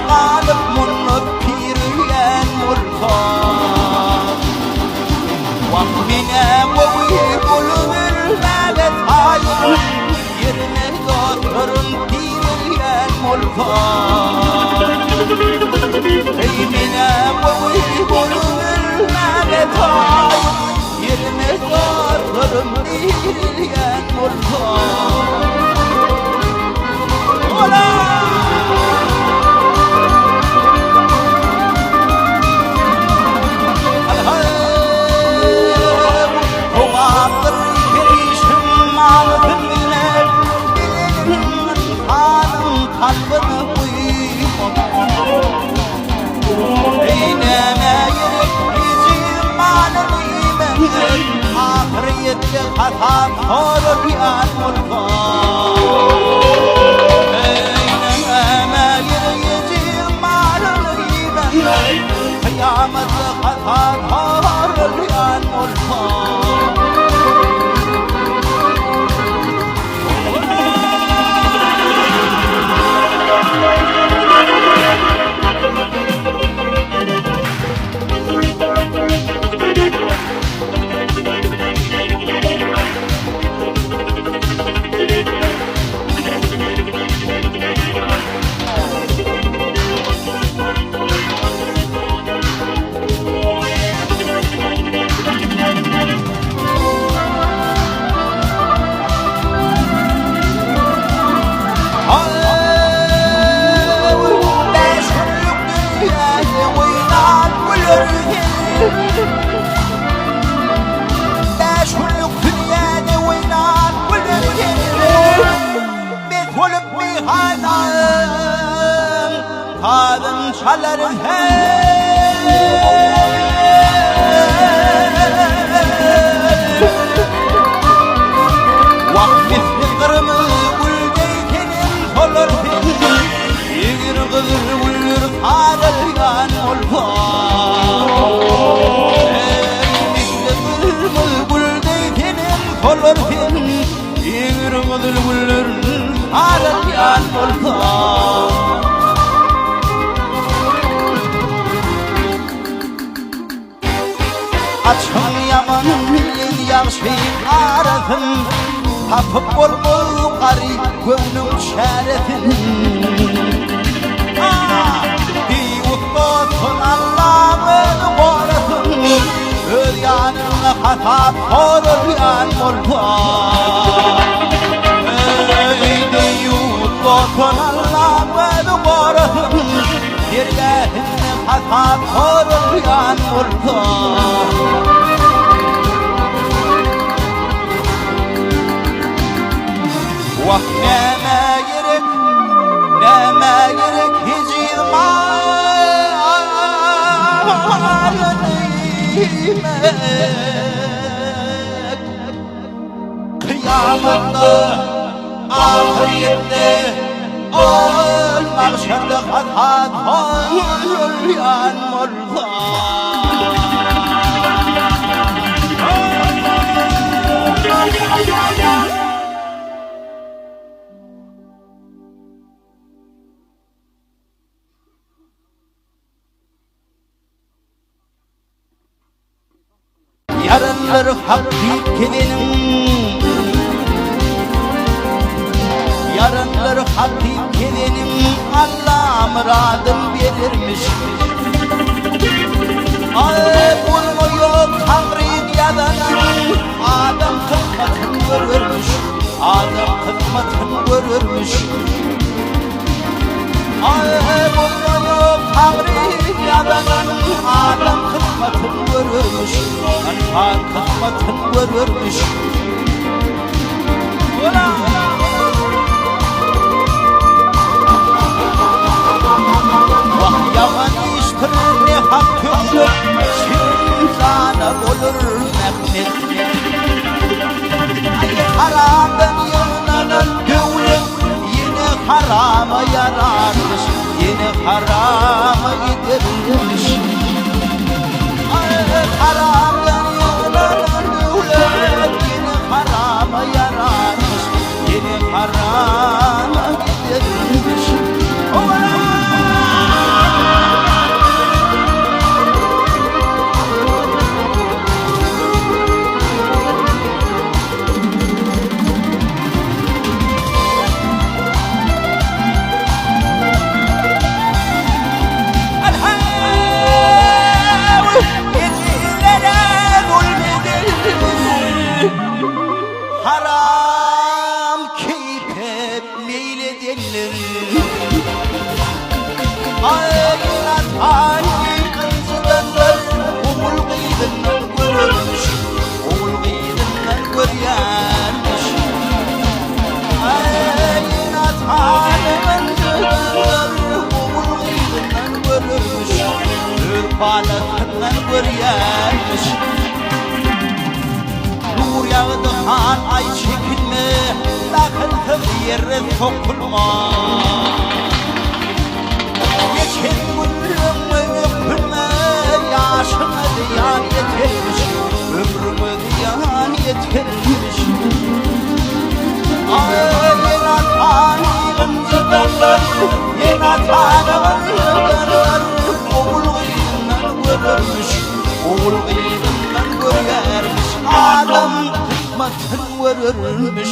غالب من بيريان مرفاق وقمنا ويقول بالمالت عايم يرمي قطر بيريان مرفاق ايمنا ويقول بالمالت عايم يرمي قطر بيريان مرفاق خطاب حور ريان مرفاق أينما يجي مع الغيبة قيامة خطاب حور ريان مرفاق هذا شلر وقف القرم والجيتين فلر يقرغ والقرب هذا الريان والفاق يقرغ والجيتين فلر يقرغ والقرب هذا الريان والفاق açım yaman yaxşı arafın tapıp olmul qari gönlüm şerefin Diyutlatın Allah'ın borafın Öryanınla hatab oryan mulfaq Diyutlatın Allah'ın borafın Yergahınla hatab oryan mulfaq وَنَمَا يَرَكْ هِجِي Kıyamette, ahirette Ol mahşerde hatat Ol yan Yarınlar hakikinin Yarınlar hakikinin Allah muradım verirmiş Bunu yok Tanrı'nın yalanın Adam kısmetini görürmüş Adam kısmetini görürmüş Bunu yok Tanrı'nın yalanın Adam kısmetini görürmüş Anfan kısmetini görürmüş Vah yaman iştir ne hak köşk Şirzana olur mehmet Haramdan yığınanan gövlüm Yine harama yararmış Yine harama gidermiş Haramdan yığınanan gövlüm Yine harama yararmış Yine harama gidermiş Devletinden görüyormuş Nur yağdı han ay çekilme Lakıntı bir yere sokulma Geçen günümü öpülme Yaşımı ziyan yetermiş Ömrümü ziyan yetermiş Yena tanrım zıdanlar Yena tanrım Oğul gıyından görürmüş Oğul gıyından görürmüş Adam kıymatın görürmüş